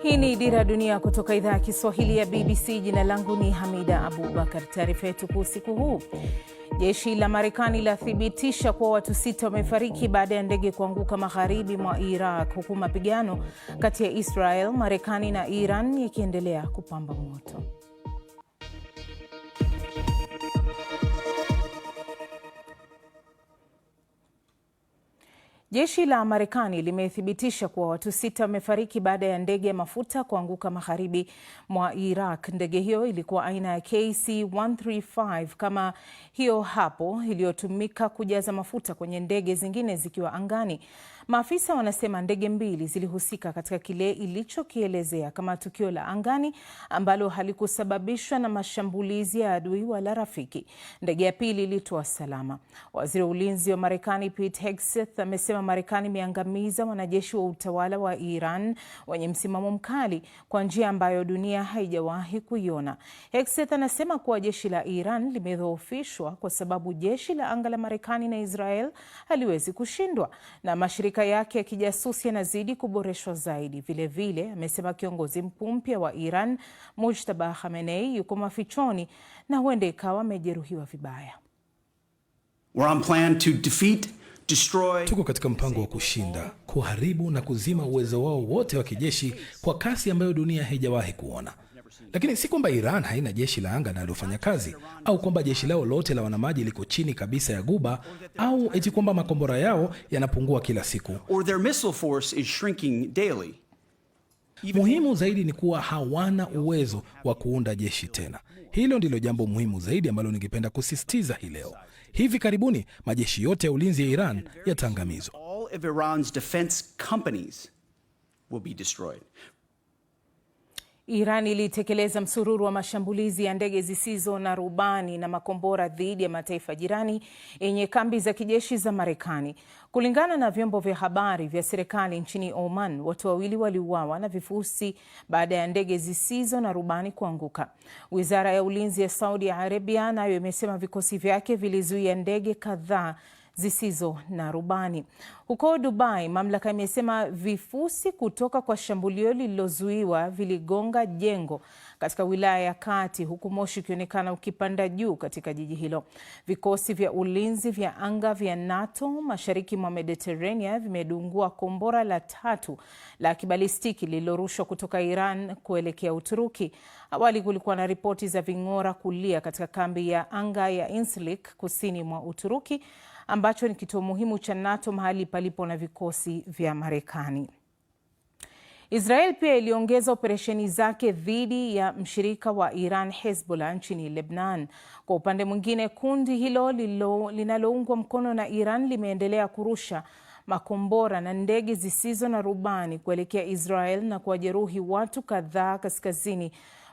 Hii ni Dira Dunia kutoka idhaa ya Kiswahili ya BBC. Jina langu ni Hamida Abubakar. Taarifa yetu kwa usiku huu: jeshi la Marekani lathibitisha kuwa watu 6 wamefariki baada ya ndege kuanguka magharibi mwa Iraq, huku mapigano kati ya Israel, Marekani na Iran yakiendelea kupamba moto. Jeshi la Marekani limethibitisha kuwa watu 6 wamefariki baada ya ndege ya mafuta kuanguka magharibi mwa Iraq. Ndege hiyo ilikuwa aina ya KC-135 kama hiyo hapo, iliyotumika kujaza mafuta kwenye ndege zingine zikiwa angani. Maafisa wanasema ndege 2 zilihusika katika kile ilichokielezea kama tukio la angani ambalo halikusababishwa na mashambulizi ya adui wala rafiki. Ndege ya pili ilitua salama. Waziri wa Ulinzi wa Marekani Pete Hegseth amesema Marekani imeangamiza wanajeshi wa utawala wa Iran wenye msimamo mkali kwa njia ambayo dunia haijawahi kuiona. Hegseth anasema kuwa jeshi la Iran limedhoofishwa kwa sababu jeshi la anga la Marekani na Israel haliwezi kushindwa na mashirika yake ya kijasusi yanazidi kuboreshwa zaidi. Vile vile amesema kiongozi mkuu mpya wa Iran Mujtaba Khamenei yuko mafichoni na huenda ikawa amejeruhiwa vibaya. We're on plan to defeat, destroy. Tuko katika mpango wa kushinda, kuharibu na kuzima uwezo wao wote wa kijeshi kwa kasi ambayo dunia haijawahi kuona. Lakini si kwamba Iran haina jeshi la anga linalofanya kazi, au kwamba jeshi lao lote la wanamaji liko chini kabisa ya Guba, au eti kwamba makombora yao yanapungua kila siku. Or their missile force is shrinking daily. Muhimu zaidi ni kuwa hawana uwezo wa kuunda jeshi tena. Hilo ndilo jambo muhimu zaidi ambalo ningependa kusisitiza hii leo. Hivi karibuni majeshi yote ya ulinzi ya Iran yataangamizwa. All of Iran's defense companies will be destroyed. Iran ilitekeleza msururu wa mashambulizi ya ndege zisizo na rubani na makombora dhidi ya mataifa jirani yenye kambi za kijeshi za Marekani. Kulingana na vyombo vya habari vya serikali nchini Oman, watu 2 waliuawa na vifusi baada ya ndege zisizo na rubani kuanguka. Wizara ya Ulinzi ya Saudi Arabia nayo imesema vikosi vyake vilizuia ndege kadhaa zisizo na rubani. Huko Dubai, mamlaka imesema vifusi kutoka kwa shambulio lililozuiwa viligonga jengo katika wilaya ya Kati, huku moshi ukionekana ukipanda juu katika jiji hilo. Vikosi vya ulinzi vya anga vya NATO mashariki mwa Mediterranean vimedungua kombora la 3 la kibalistiki lililorushwa kutoka Iran kuelekea Uturuki. Awali kulikuwa na ripoti za ving'ora kulia katika kambi ya anga ya Incirlik kusini mwa Uturuki, ambacho ni kituo muhimu cha NATO mahali palipo na vikosi vya Marekani. Israel pia iliongeza operesheni zake dhidi ya mshirika wa Iran Hezbollah nchini Lebanon. Kwa upande mwingine, kundi hilo linaloungwa mkono na Iran limeendelea kurusha makombora na ndege zisizo na rubani kuelekea Israel na kuwajeruhi watu kadhaa kaskazini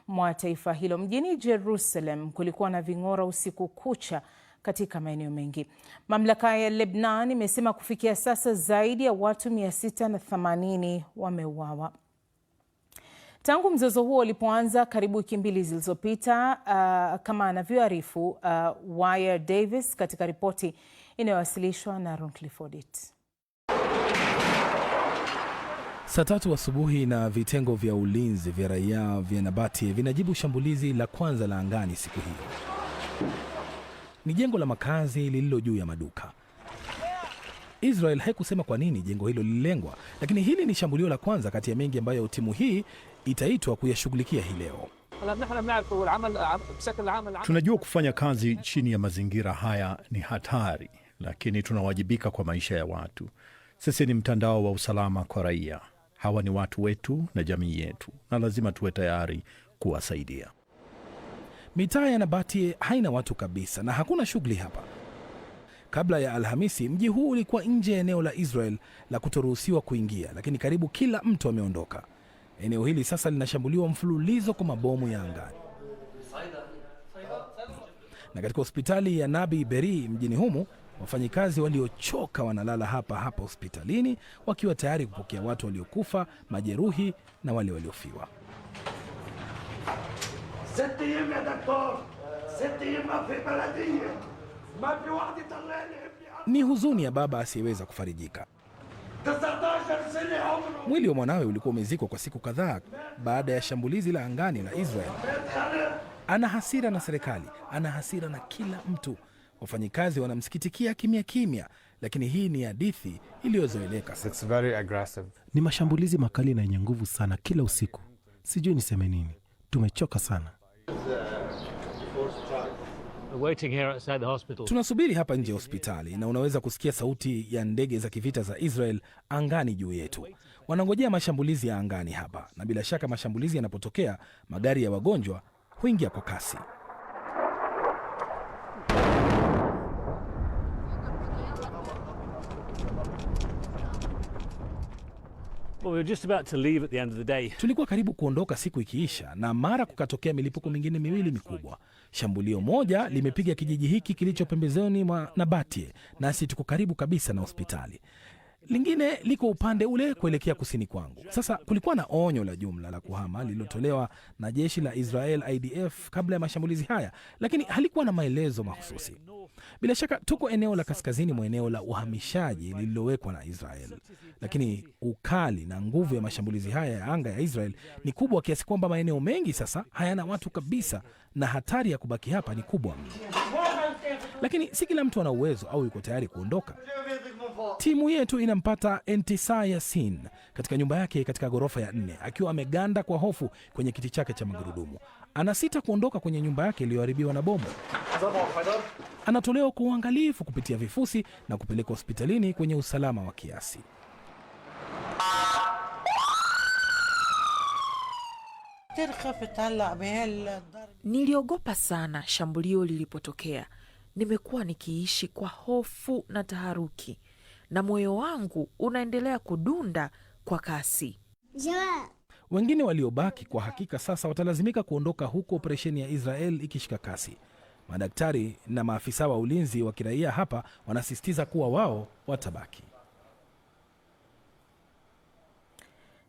mwa taifa hilo. Mjini Jerusalem kulikuwa na ving'ora usiku kucha katika maeneo mengi. Mamlaka ya Lebanon imesema kufikia sasa zaidi ya watu 680 wameuawa. Tangu mzozo huo ulipoanza karibu wiki 2 zilizopita, kama anavyoarifu Wire Davis katika ripoti inayowasilishwa na Ron Clifford. Saa 3 asubuhi na vitengo vya ulinzi vya raia vya Nabatie vinajibu shambulizi la kwanza la angani siku hiyo. Ni jengo la makazi lililo juu ya maduka. Israel haikusema kwa nini jengo hilo lililengwa, lakini hili ni shambulio la kwanza kati ya mengi ambayo timu hii itaitwa kuyashughulikia hii leo. Tunajua kufanya kazi chini ya mazingira haya ni hatari, lakini tunawajibika kwa maisha ya watu. Sisi ni mtandao wa usalama kwa raia. Hawa ni watu wetu na jamii yetu, na lazima tuwe tayari kuwasaidia. Mitaa ya Nabatie haina watu kabisa na hakuna shughuli hapa. Kabla ya Alhamisi, mji huu ulikuwa nje ya eneo la Israel la kutoruhusiwa kuingia, lakini karibu kila mtu ameondoka. Eneo hili sasa linashambuliwa mfululizo kwa mabomu ya angani. Na katika hospitali ya Nabi Berri mjini humu, wafanyikazi waliochoka wanalala hapa hospitalini wakiwa tayari kupokea watu waliokufa, majeruhi na wale waliofiwa. Ni huzuni ya baba asiyeweza kufarijika. Mwili wa mwanawe ulikuwa umezikwa kwa siku kadhaa baada ya shambulizi la angani la Israel. Ana hasira na serikali, ana hasira na kila mtu. Wafanyikazi wanamsikitikia kimya kimya, lakini hii ni hadithi iliyozoeleka. Ni mashambulizi makali na yenye nguvu sana kila usiku. Sijui niseme nini. Tumechoka sana. Tunasubiri hapa nje ya hospitali na unaweza kusikia sauti ya ndege za kivita za Israel angani juu yetu. Wanangojea mashambulizi ya angani hapa, na bila shaka mashambulizi yanapotokea, magari ya wagonjwa huingia kwa kasi. Tulikuwa karibu kuondoka siku ikiisha, na mara kukatokea milipuko mingine miwili mikubwa. Shambulio moja limepiga kijiji hiki kilicho pembezoni mwa Nabatie, nasi tuko karibu kabisa na hospitali. Lingine liko upande ule kuelekea kusini kwangu. Sasa kulikuwa na onyo la jumla la kuhama lililotolewa na jeshi la Israel IDF kabla ya mashambulizi haya, lakini halikuwa na maelezo mahususi. Bila shaka tuko eneo la kaskazini mwa eneo la uhamishaji lililowekwa na Israel, lakini ukali na nguvu ya mashambulizi haya ya anga ya Israel ni kubwa kiasi kwamba maeneo mengi sasa hayana watu kabisa, na hatari ya kubaki hapa ni kubwa mno. Lakini si kila mtu ana uwezo au yuko tayari kuondoka. Timu yetu inampata Entisar Yassin katika nyumba yake katika ghorofa ya 4 akiwa ameganda kwa hofu kwenye kiti chake cha magurudumu. Anasita kuondoka kwenye nyumba yake iliyoharibiwa na bomu. Anatolewa kwa uangalifu kupitia vifusi na kupelekwa hospitalini kwenye usalama wa kiasi. Niliogopa sana shambulio lilipotokea. Nimekuwa nikiishi kwa hofu na taharuki, na moyo wangu unaendelea kudunda kwa kasi. Wengine waliobaki kwa hakika sasa watalazimika kuondoka huko operesheni ya Israel ikishika kasi. Madaktari na maafisa wa ulinzi wa kiraia hapa wanasisitiza kuwa wao watabaki.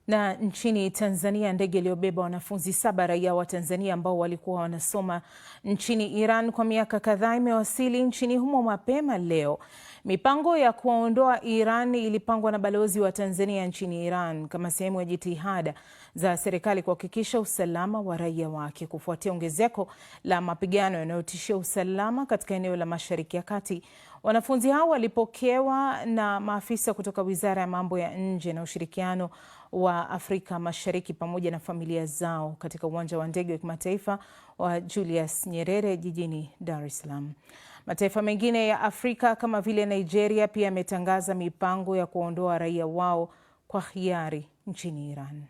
Na nchini Tanzania, ndege iliyobeba wanafunzi 7 raia wa Tanzania ambao walikuwa wanasoma nchini Iran kwa miaka kadhaa imewasili nchini humo mapema leo. Mipango ya kuwaondoa Iran ilipangwa na balozi wa Tanzania nchini Iran kama sehemu ya jitihada za serikali kuhakikisha usalama wa raia wake kufuatia ongezeko la mapigano yanayotishia usalama katika eneo la Mashariki ya Kati. Wanafunzi hao walipokewa na maafisa kutoka Wizara ya Mambo ya Nje na Ushirikiano wa Afrika Mashariki pamoja na familia zao katika uwanja wa ndege wa kimataifa wa Julius Nyerere jijini Dar es Salaam. Mataifa mengine ya Afrika kama vile Nigeria pia yametangaza mipango ya kuondoa raia wao kwa hiari nchini Iran.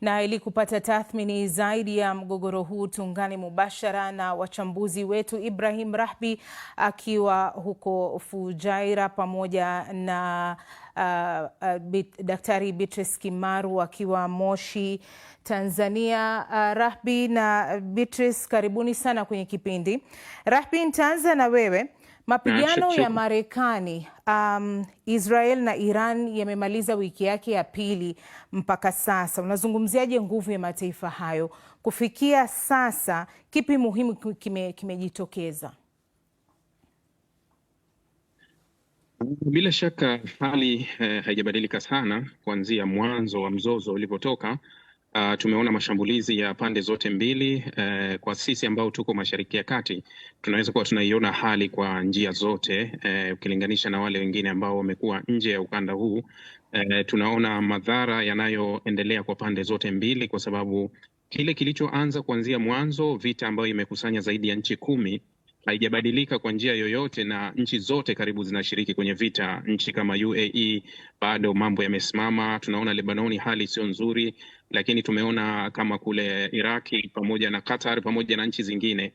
Na ili kupata tathmini zaidi ya mgogoro huu, tuungane mubashara na wachambuzi wetu. Ibrahim Rahbi akiwa huko Fujairah pamoja na Daktari Beatrice Kimaru akiwa Moshi, Tanzania. Rahbi na Beatrice, karibuni sana kwenye kipindi. Rahbi, nitaanza na wewe. Mapigano ya Marekani, Israel na Iran yamemaliza wiki yake ya pili mpaka sasa. Unazungumziaje nguvu ya mataifa hayo kufikia sasa? Kipi muhimu kimejitokeza? Bila shaka hali haijabadilika sana kuanzia mwanzo wa mzozo ulipotoka. Tumeona mashambulizi ya pande zote mbili. Kwa sisi ambao tuko Mashariki ya Kati tunaweza kuwa tunaiona hali kwa njia zote, ukilinganisha na wale wengine ambao wamekuwa nje ya ukanda huu. Tunaona madhara yanayoendelea kwa pande zote mbili, kwa sababu kile kilichoanza kuanzia mwanzo, vita ambayo imekusanya zaidi ya nchi 10, haijabadilika kwa njia yoyote, na nchi zote karibu zinashiriki kwenye vita. Nchi kama UAE bado mambo yamesimama. Tunaona Lebanoni hali sio nzuri, lakini tumeona kama kule Iraki pamoja na Qatar pamoja na nchi zingine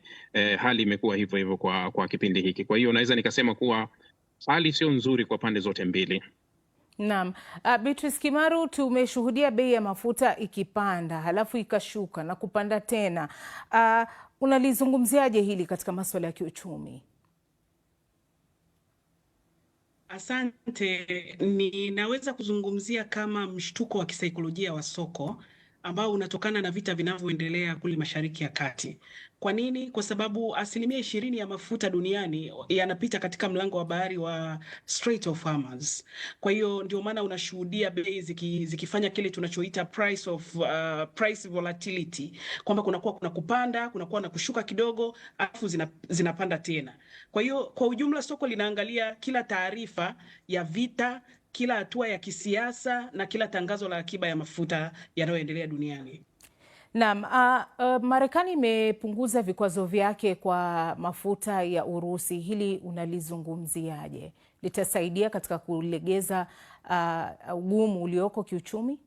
hali imekuwa hivyo hivyo kwa kipindi hiki. Kwa hiyo naweza nikasema kuwa hali sio nzuri kwa pande zote mbili. Naam. Beatrice Kimaru, tumeshuhudia bei ya mafuta ikipanda halafu ikashuka na kupanda tena. Unalizungumziaje hili katika masuala ya kiuchumi? Asante. Ninaweza kuzungumzia kama mshtuko wa kisaikolojia wa soko ambao unatokana na vita vinavyoendelea kule Mashariki ya Kati. Kwa nini? Kwa sababu 20% ya mafuta duniani yanapita katika mlango wa bahari wa Strait of Hormuz. Kwa hiyo ndio maana unashuhudia bei zikifanya kile tunachoita price volatility, kwamba kuna kupanda, kunakuwa na kushuka kidogo, alafu zinapanda tena. Kwa hiyo kwa ujumla soko linaangalia kila taarifa ya vita, kila hatua ya kisiasa na kila tangazo la akiba ya mafuta yanayoendelea duniani. Naam, Marekani imepunguza vikwazo vyake kwa mafuta ya Urusi. Hili unalizungumziaje? Litasaidia katika kulegeza ugumu ulioko kiuchumi?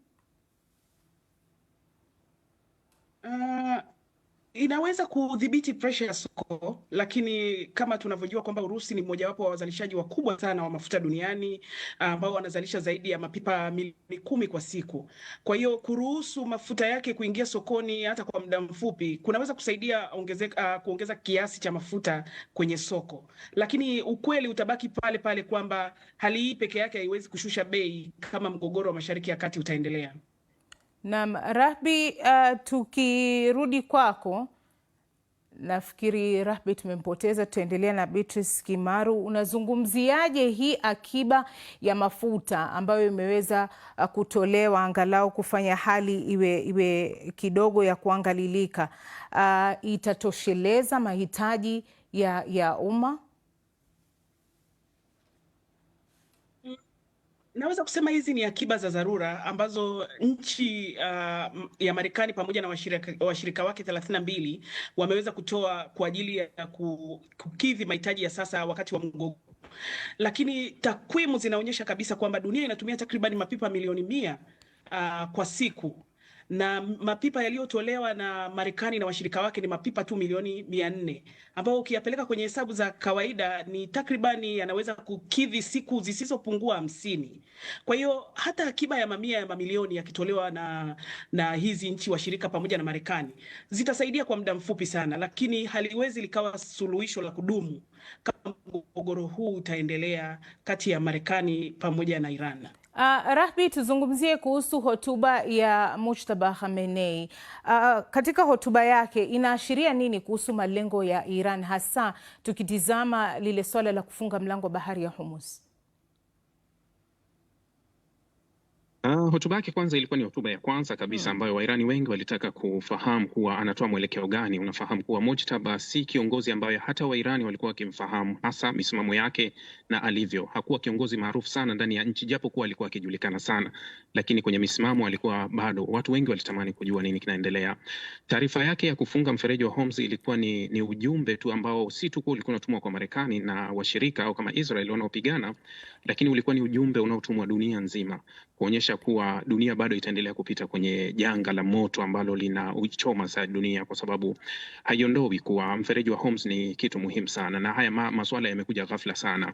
Inaweza kudhibiti pressure ya soko, lakini kama tunavyojua kwamba Urusi ni mmojawapo wa wazalishaji wakubwa sana wa mafuta duniani ambao wanazalisha zaidi ya mapipa milioni 10 kwa siku. Kwa hiyo kuruhusu mafuta yake kuingia sokoni hata kwa muda mfupi kunaweza kusaidia kuongeza kiasi cha mafuta kwenye soko, lakini ukweli utabaki pale pale kwamba hali hii peke yake haiwezi kushusha bei kama mgogoro wa Mashariki ya Kati utaendelea. Naam, Rahby, tukirudi kwako, nafikiri Rahby tumempoteza, tutaendelea na Beatrice Kimaru. Unazungumziaje hii akiba ya mafuta ambayo imeweza kutolewa angalau kufanya hali iwe kidogo ya kuangalilika? Itatosheleza mahitaji ya umma? Naweza kusema hizi ni akiba za dharura ambazo nchi ya Marekani pamoja na washirika wake 32 wameweza kutoa kwa ajili ya kukidhi mahitaji ya sasa wakati wa mgogoro. Lakini takwimu zinaonyesha kabisa kwamba dunia inatumia takriban mapipa milioni 100 kwa siku, na mapipa yaliyotolewa na Marekani na washirika wake ni mapipa tu milioni 400, ambao ukiyapeleka kwenye hesabu za kawaida ni takribani yanaweza kukidhi siku zisizopungua 50. Kwa hiyo hata akiba ya mamia ya mamilioni yakitolewa na hizi nchi washirika pamoja na Marekani zitasaidia kwa muda mfupi sana, lakini haliwezi likawa suluhisho la kudumu kama mgogoro huu utaendelea kati ya Marekani pamoja na Iran. Rahby, tuzungumzie kuhusu hotuba ya Mujtaba Khamenei. Katika hotuba yake inaashiria nini kuhusu malengo ya Iran, hasa tukitizama lile swala la kufunga mlango wa bahari ya Hormuz? Hotuba yake kwanza ilikuwa ni hotuba ya kwanza kabisa ambayo Wairani wengi walitaka kufahamu kuwa anatoa mwelekeo gani. Unafahamu kuwa Mujtaba si kiongozi ambaye hata Wairani walikuwa wakimfahamu, hasa misimamo yake na alivyo. Hakuwa kiongozi maarufu sana ndani ya nchi, japo kuwa alikuwa akijulikana sana, lakini kwenye misimamo alikuwa bado watu wengi walitamani kujua nini kinaendelea. Taarifa yake ya kufunga mfereji wa Hormuz ilikuwa ni ujumbe tu ambao si tu ulikuwa unatumwa kwa Marekani na washirika au kama Israel wanaopigana, lakini ulikuwa ni ujumbe unaotumwa dunia nzima kuonyesha kuwa dunia bado itaendelea kupita kwenye janga la moto ambalo linaichoma saa dunia, kwa sababu haiondoi kuwa mfereji wa Hormuz ni kitu muhimu sana, na haya masuala yamekuja ghafla sana.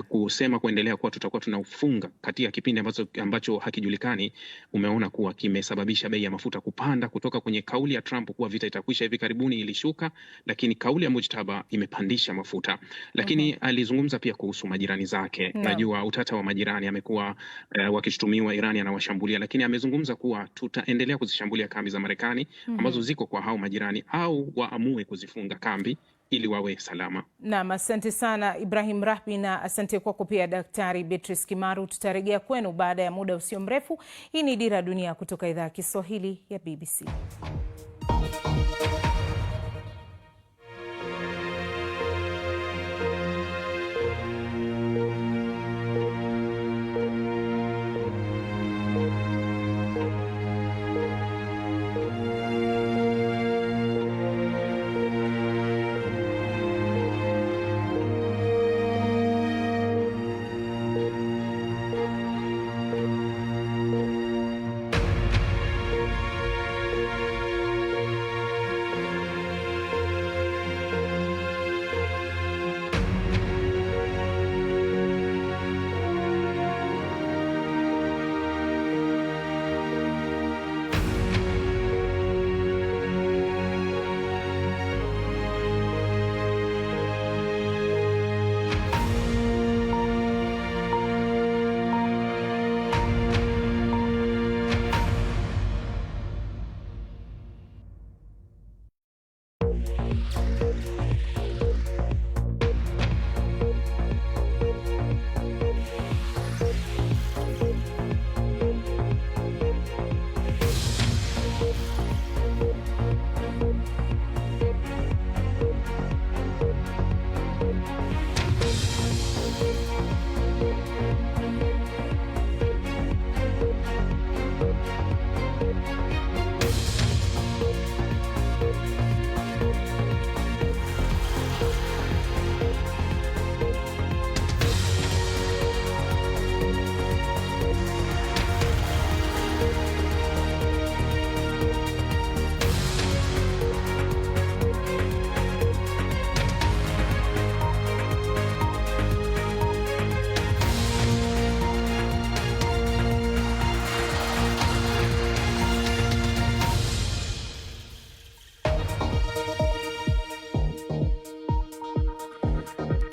Kusema kuendelea kuwa tutakuwa tunaufunga katika kipindi ambacho hakijulikani, umeona kuwa kimesababisha bei ya mafuta kupanda kutoka kwenye kauli ya Trump kuwa vita itakwisha hivi karibuni ilishuka, lakini kauli ya Mujtaba imepandisha mafuta. Lakini alizungumza pia kuhusu majirani zake. Najua utata wa majirani, amekuwa wakishtumiwa Irani anawashambulia, lakini amezungumza kuwa tutaendelea kuzishambulia kambi za Marekani ambazo ziko kwa hao majirani, au waamue kuzifunga kambi ili wawe salama. Naam, asante sana Ibrahim Rahby, na asante kwako pia Daktari Beatrice Kimaru. Tutarejea kwenu baada ya muda usio mrefu. Hii ni Dira Dunia kutoka idhaa ya Kiswahili ya BBC.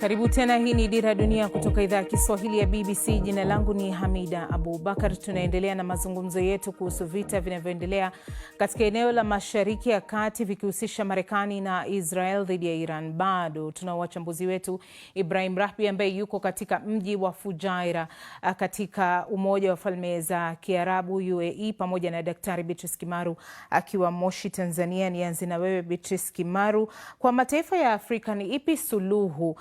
Karibu tena, hii ni Dira Dunia kutoka idhaa ya Kiswahili ya BBC. Jina langu ni Hamida Abubakar. Tunaendelea na mazungumzo yetu kuhusu vita vinavyoendelea katika eneo la Mashariki ya Kati vikihusisha Marekani na Israel dhidi ya Iran. Bado tuna wachambuzi wetu Ibrahim Rahbi ambaye yuko katika mji wa Fujairah katika Umoja wa Falme za Kiarabu UAE, pamoja na Daktari Beatrice Kimaru akiwa Moshi, Tanzania. Nianze na wewe Beatrice Kimaru, kwa mataifa ya Afrika ni ipi suluhu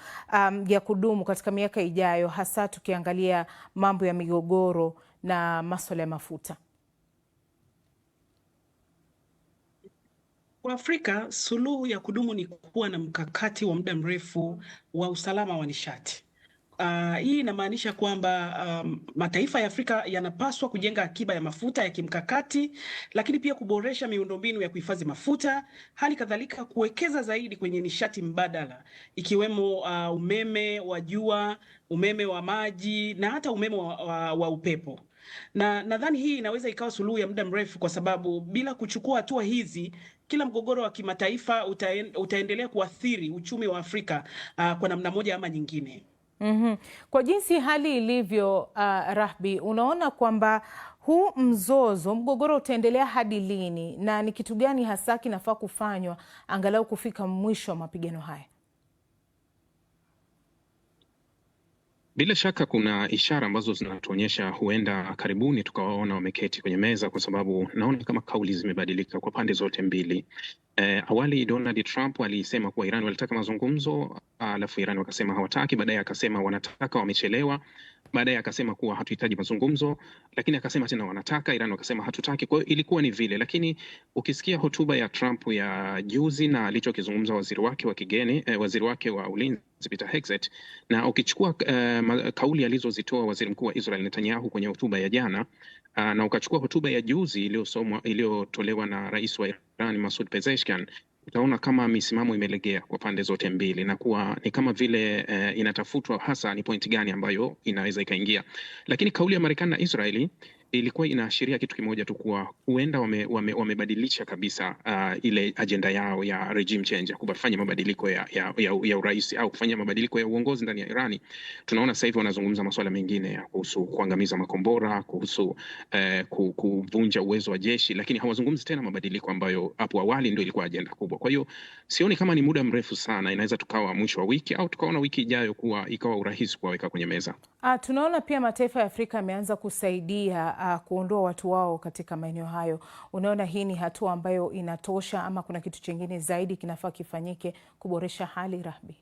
ya kudumu katika miaka ijayo, hasa tukiangalia mambo ya migogoro na masuala ya mafuta? Kwa Afrika, suluhu ya kudumu ni kuwa na mkakati wa muda mrefu wa usalama wa nishati. Hii inamaanisha kwamba mataifa ya Afrika yanapaswa kujenga akiba ya mafuta ya kimkakati, lakini pia kuboresha miundombinu ya kuhifadhi mafuta, hali kadhalika kuwekeza zaidi kwenye nishati mbadala, ikiwemo umeme wa jua, umeme wa maji na hata umeme wa upepo. Na nadhani hii inaweza ikawa suluhu ya muda mrefu, kwa sababu bila kuchukua hatua hizi, kila mgogoro wa kimataifa utaendelea kuathiri uchumi wa Afrika kwa namna moja ama nyingine. Kwa jinsi hali ilivyo, Rahbi, unaona kwamba huu mgogoro utaendelea hadi lini, na ni kitu gani hasa kinafaa kufanywa angalau kufika mwisho wa mapigano haya? Bila shaka kuna ishara ambazo zinatuonyesha huenda karibuni tukawaona wameketi kwenye meza, kwa sababu naona kama kauli zimebadilika kwa pande zote mbili. Awali Donald Trump alisema kuwa Iran walitaka mazungumzo, alafu Iran wakasema hawataki, baadaye akasema wanataka, wamechelewa, baadaye akasema kuwa hatuhitaji mazungumzo, lakini akasema tena wanataka, Iran wakasema hatutaki. Kwa hiyo ilikuwa ni vile, lakini ukisikia hotuba ya Trump ya juzi na alichokizungumza waziri wake wa kigeni, waziri wake wa ulinzi Peter Hegseth, na ukichukua kauli alizozitoa waziri mkuu wa Israel Netanyahu kwenye hotuba ya jana, na ukachukua hotuba ya juzi iliyotolewa na rais wa Iran Masoud Pezeshkian, utaona kama misimamo imelegea kwa pande zote mbili, na kuwa ni kama vile inatafutwa hasa ni pointi gani ambayo inaweza ikaingia. Lakini kauli ya Marekani na Israeli ilikuwa inaashiria kitu kimoja tu, kuwa huenda wamebadilisha kabisa ile ajenda yao ya regime change, kufanya mabadiliko ya urais au kufanya mabadiliko ya uongozi ndani ya Irani. Tunaona sasa hivi wanazungumza masuala mengine kuhusu kuangamiza makombora, kuhusu kuvunja uwezo wa jeshi, lakini hawazungumzi tena mabadiliko ambayo hapo awali ndio ilikuwa ajenda kubwa. Kwa hiyo sioni kama ni muda mrefu sana, inaweza tukawa mwisho wa wiki au tukaona wiki ijayo kuwa ikawa urahisi kuwaweka kwenye meza. Tunaona pia mataifa ya Afrika yameanza kusaidia kuondoa watu wao katika maeneo hayo. Unaona hii ni hatua ambayo inatosha ama kuna kitu chingine zaidi kinafaa kifanyike kuboresha hali, Rahbi?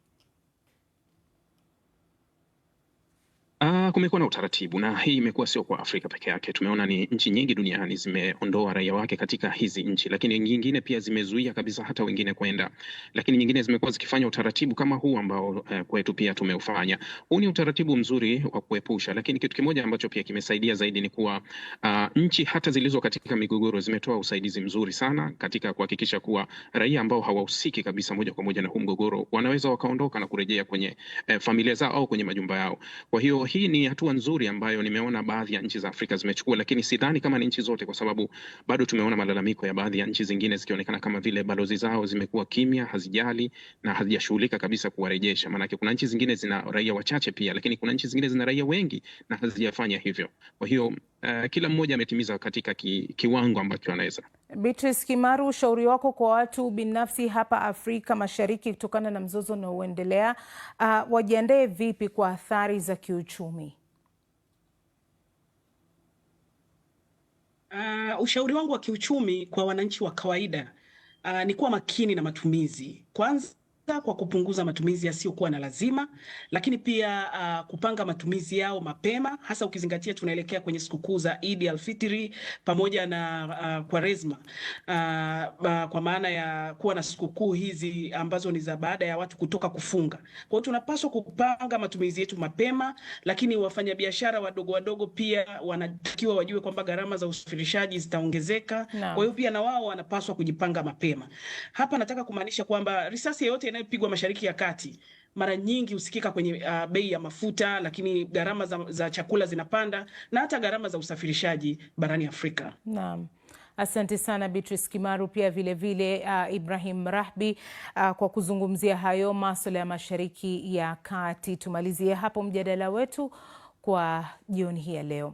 Kumekuwa na utaratibu, na hii imekuwa sio kwa Afrika peke yake. Tumeona ni nchi nyingi duniani zimeondoa raia wake katika hizi nchi, lakini nyingine pia zimezuia kabisa hata wengine kwenda, lakini nyingine zimekuwa zikifanya utaratibu kama huu ambao kwetu pia tumeufanya. Huu ni utaratibu mzuri wa kuepusha, lakini kitu kimoja ambacho pia kimesaidia zaidi ni kuwa nchi hata zilizo katika migogoro zimetoa usaidizi mzuri sana katika kuhakikisha kuwa raia ambao hawahusiki kabisa moja kwa moja na huu mgogoro wanaweza wakaondoka na kurejea kwenye familia zao au kwenye majumba yao. Kwa hiyo hii ni hatua nzuri ambayo nimeona baadhi ya nchi za Afrika zimechukua, lakini sidhani kama ni nchi zote, kwa sababu bado tumeona malalamiko ya baadhi ya nchi zingine zikionekana kama vile balozi zao zimekuwa kimya, hazijali na hazijashughulika kabisa kuwarejesha. Maana kuna nchi zingine zina raia wachache pia, lakini kuna nchi zingine zina raia wengi na hazijafanya hivyo. Kwa hiyo kila mmoja ametimiza katika kiwango ambacho anaweza. Beatrice Kimaru, ushauri wako kwa watu binafsi hapa Afrika Mashariki kutokana na mzozo unaoendelea, wajiandae vipi kwa athari za kiuchumi? Ushauri wangu wa kiuchumi kwa wananchi wa kawaida ni kuwa makini na matumizi. Kwanza kwa kupunguza matumizi yasiyokuwa na lazima, lakini pia kupanga matumizi yao mapema, hasa ukizingatia tunaelekea kwenye sikukuu za Eid al-Fitr pamoja na Kwaresma, kwa maana ya kuwa na sikukuu hizi ambazo ni za baada ya watu kutoka kufunga. Kwa hiyo tunapaswa kupanga matumizi yetu mapema, lakini wafanyabiashara wadogo pia wanatakiwa wajue kwamba gharama za usafirishaji zitaongezeka. Kwa hiyo pia na wao wanapaswa kujipanga mapema. Hapa nataka kumaanisha kwamba risasi yoyote inayopigwa Mashariki ya Kati mara nyingi husikika kwenye bei ya mafuta, lakini gharama za chakula zinapanda na hata gharama za usafirishaji barani Afrika. Naam. Asante sana Beatrice Kimaru, pia vile Ibrahim Rahbi kwa kuzungumzia hayo masuala ya Mashariki ya Kati. Tumalizie hapo mjadala wetu kwa jioni hii ya leo.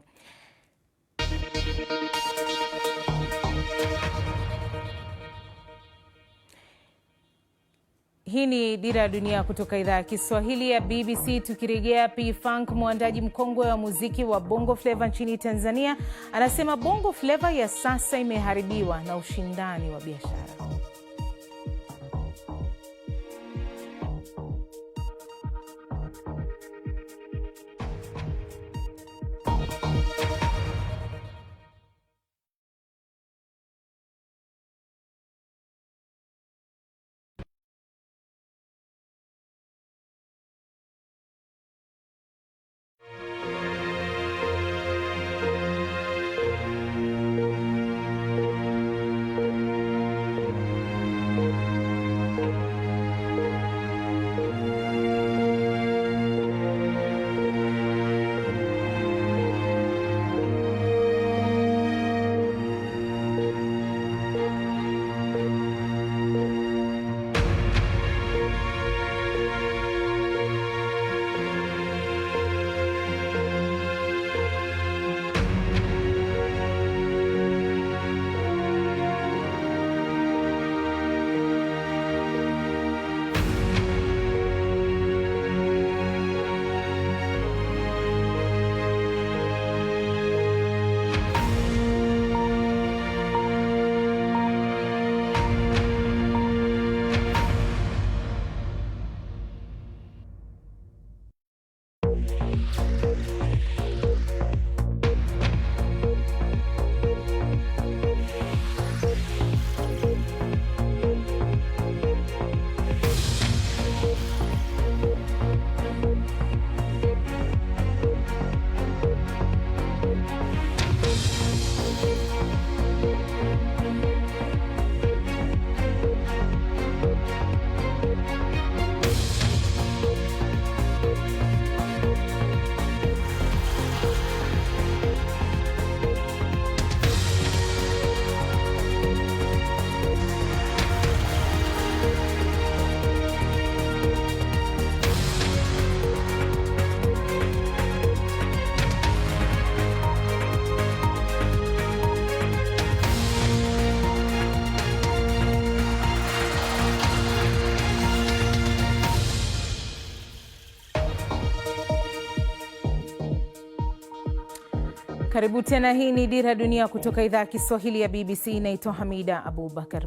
Hii ni Dira ya Dunia kutoka idhaa ya Kiswahili ya BBC. Tukirejea, P-Funk, mwandaji mkongwe wa muziki wa Bongo Flava nchini Tanzania, anasema Bongo Flava ya sasa imeharibiwa na ushindani wa biashara. Karibu tena, hii ni Dira ya Dunia kutoka idhaa ya Kiswahili ya BBC. Naitwa Hamida Abubakar.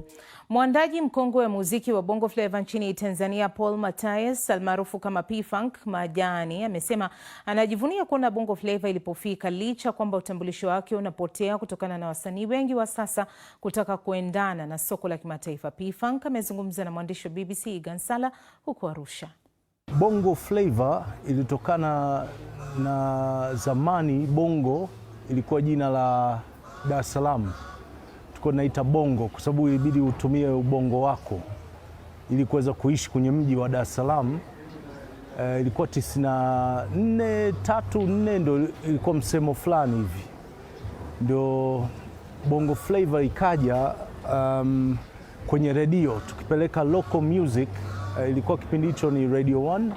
Mwandaji mkongwe wa muziki wa Bongo Flava nchini Tanzania, Paul Mathias almaarufu kama P-Funk Majani, amesema anajivunia kuona Bongo Flava ilipofika, licha kwamba utambulisho wake unapotea kutokana na wasanii wengi wa sasa kutaka kuendana na soko la kimataifa. P-Funk amezungumza na mwandishi wa BBC Gansala huko Arusha. Bongo Flava ilitokana na zamani Bongo ilikuwa jina la Dar es Salaam. Tulikuwa tunaita Bongo kwa sababu ilibidi utumie ubongo wako ili kuweza kuishi kwenye mji wa Dar es Salaam. Ilikuwa 94 ndio ilikuwa msemo fulani hivi. Ndio Bongo Flava ikaja kwenye redio tukipeleka local music. Ilikuwa kipindi hicho ni Radio 1,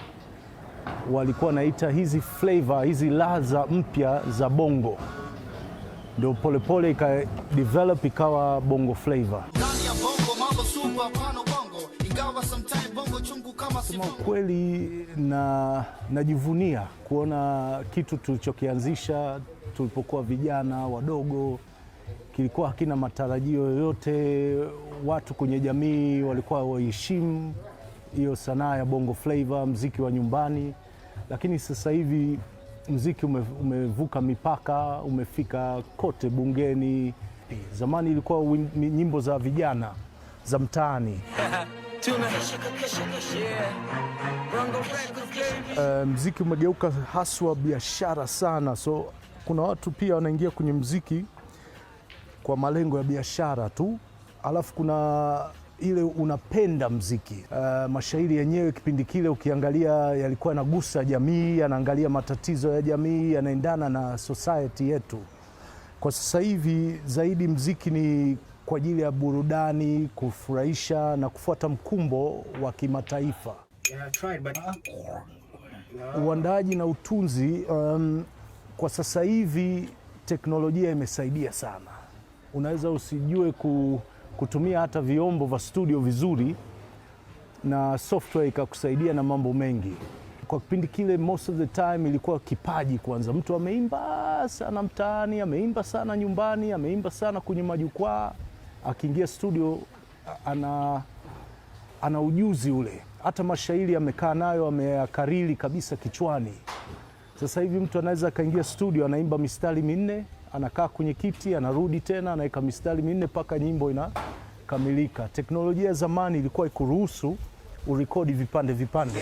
walikuwa naita hizi flavor, hizi ladha mpya za Bongo. Ndio polepole ika develop ikawa Bongo Flava. Kwa kweli najivunia kuona kitu tulichokianzisha tulipokuwa vijana wadogo kilikuwa hakina matarajio yoyote. Watu kwenye jamii walikuwa waheshimu hiyo sanaa ya Bongo Flava, muziki wa nyumbani. Lakini sasa hivi muziki umevuka mipaka, umefika kote bungeni. Zamani ilikuwa nyimbo za vijana za mtaani. Muziki umegeuka haswa biashara sana, so kuna watu pia wanaingia kwenye muziki kwa malengo ya biashara tu. Alafu kuna ile unapenda muziki. Mashairi yenyewe kipindi kile ukiangalia yalikuwa yanagusa jamii, yanaangalia matatizo ya jamii, yanaendana na society yetu. Kwa sasa hivi zaidi mziki ni kwa ajili ya burudani, kufurahisha na kufuata mkumbo wa kimataifa. Uandaaji na utunzi, kwa sasa hivi teknolojia imesaidia sana. Unaweza usijue kutumia hata vyombo vya studio vizuri na software ikakusaidia na mambo mengi. Kwa kipindi kile most of the time ilikuwa kipaji kwanza. Mtu ameimba sana mtaani, ameimba sana nyumbani, ameimba sana kwenye majukwaa, akiingia studio ana ujuzi ule. Hata mashairi amekaa nayo, ameyakariri kabisa kichwani. Sasa hivi mtu anaweza akaingia studio, anaimba mistari minne, anakaa kwenye kiti, anarudi tena, anaweka mistari minne mpaka nyimbo inakamilika. Teknolojia ya zamani ilikuwa ikuruhusu urekodi vipande vipande.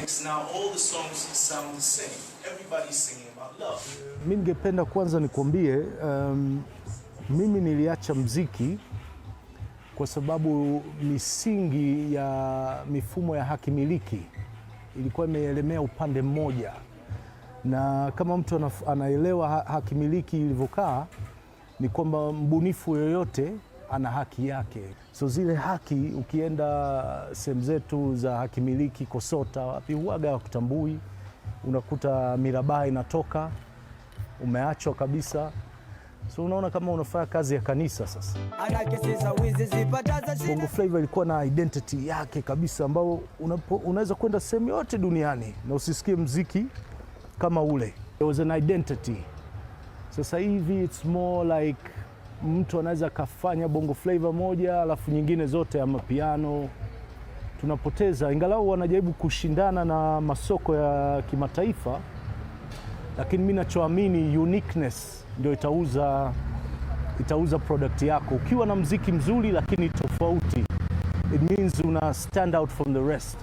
Mimi ningependa kwanza nikwambie, mimi niliacha mziki kwa sababu misingi ya mifumo ya haki miliki ilikuwa imeelemea upande mmoja, na kama mtu anaelewa haki miliki ilivyokaa, ni kwamba mbunifu yoyote ana haki yake. So zile haki, ukienda sehemu zetu za haki miliki Kosota wapi, huaga hakutambui, unakuta mirabaha inatoka, umeachwa kabisa. So unaona kama unafanya kazi ya kanisa sasa. Bongo Flava ilikuwa na identity yake kabisa, ambao unaweza kwenda sehemu yote duniani na usisikie mziki kama ule. There was an identity. Sasa hivi it's more like mtu anaweza kafanya Bongo Flava moja alafu nyingine zote ya mapiano. Tunapoteza, ingalau wanajaribu kushindana na masoko ya kimataifa, lakini mimi nachoamini uniqueness ndio itauza product yako. Ukiwa na mziki mzuri lakini tofauti, it means una stand out from the rest.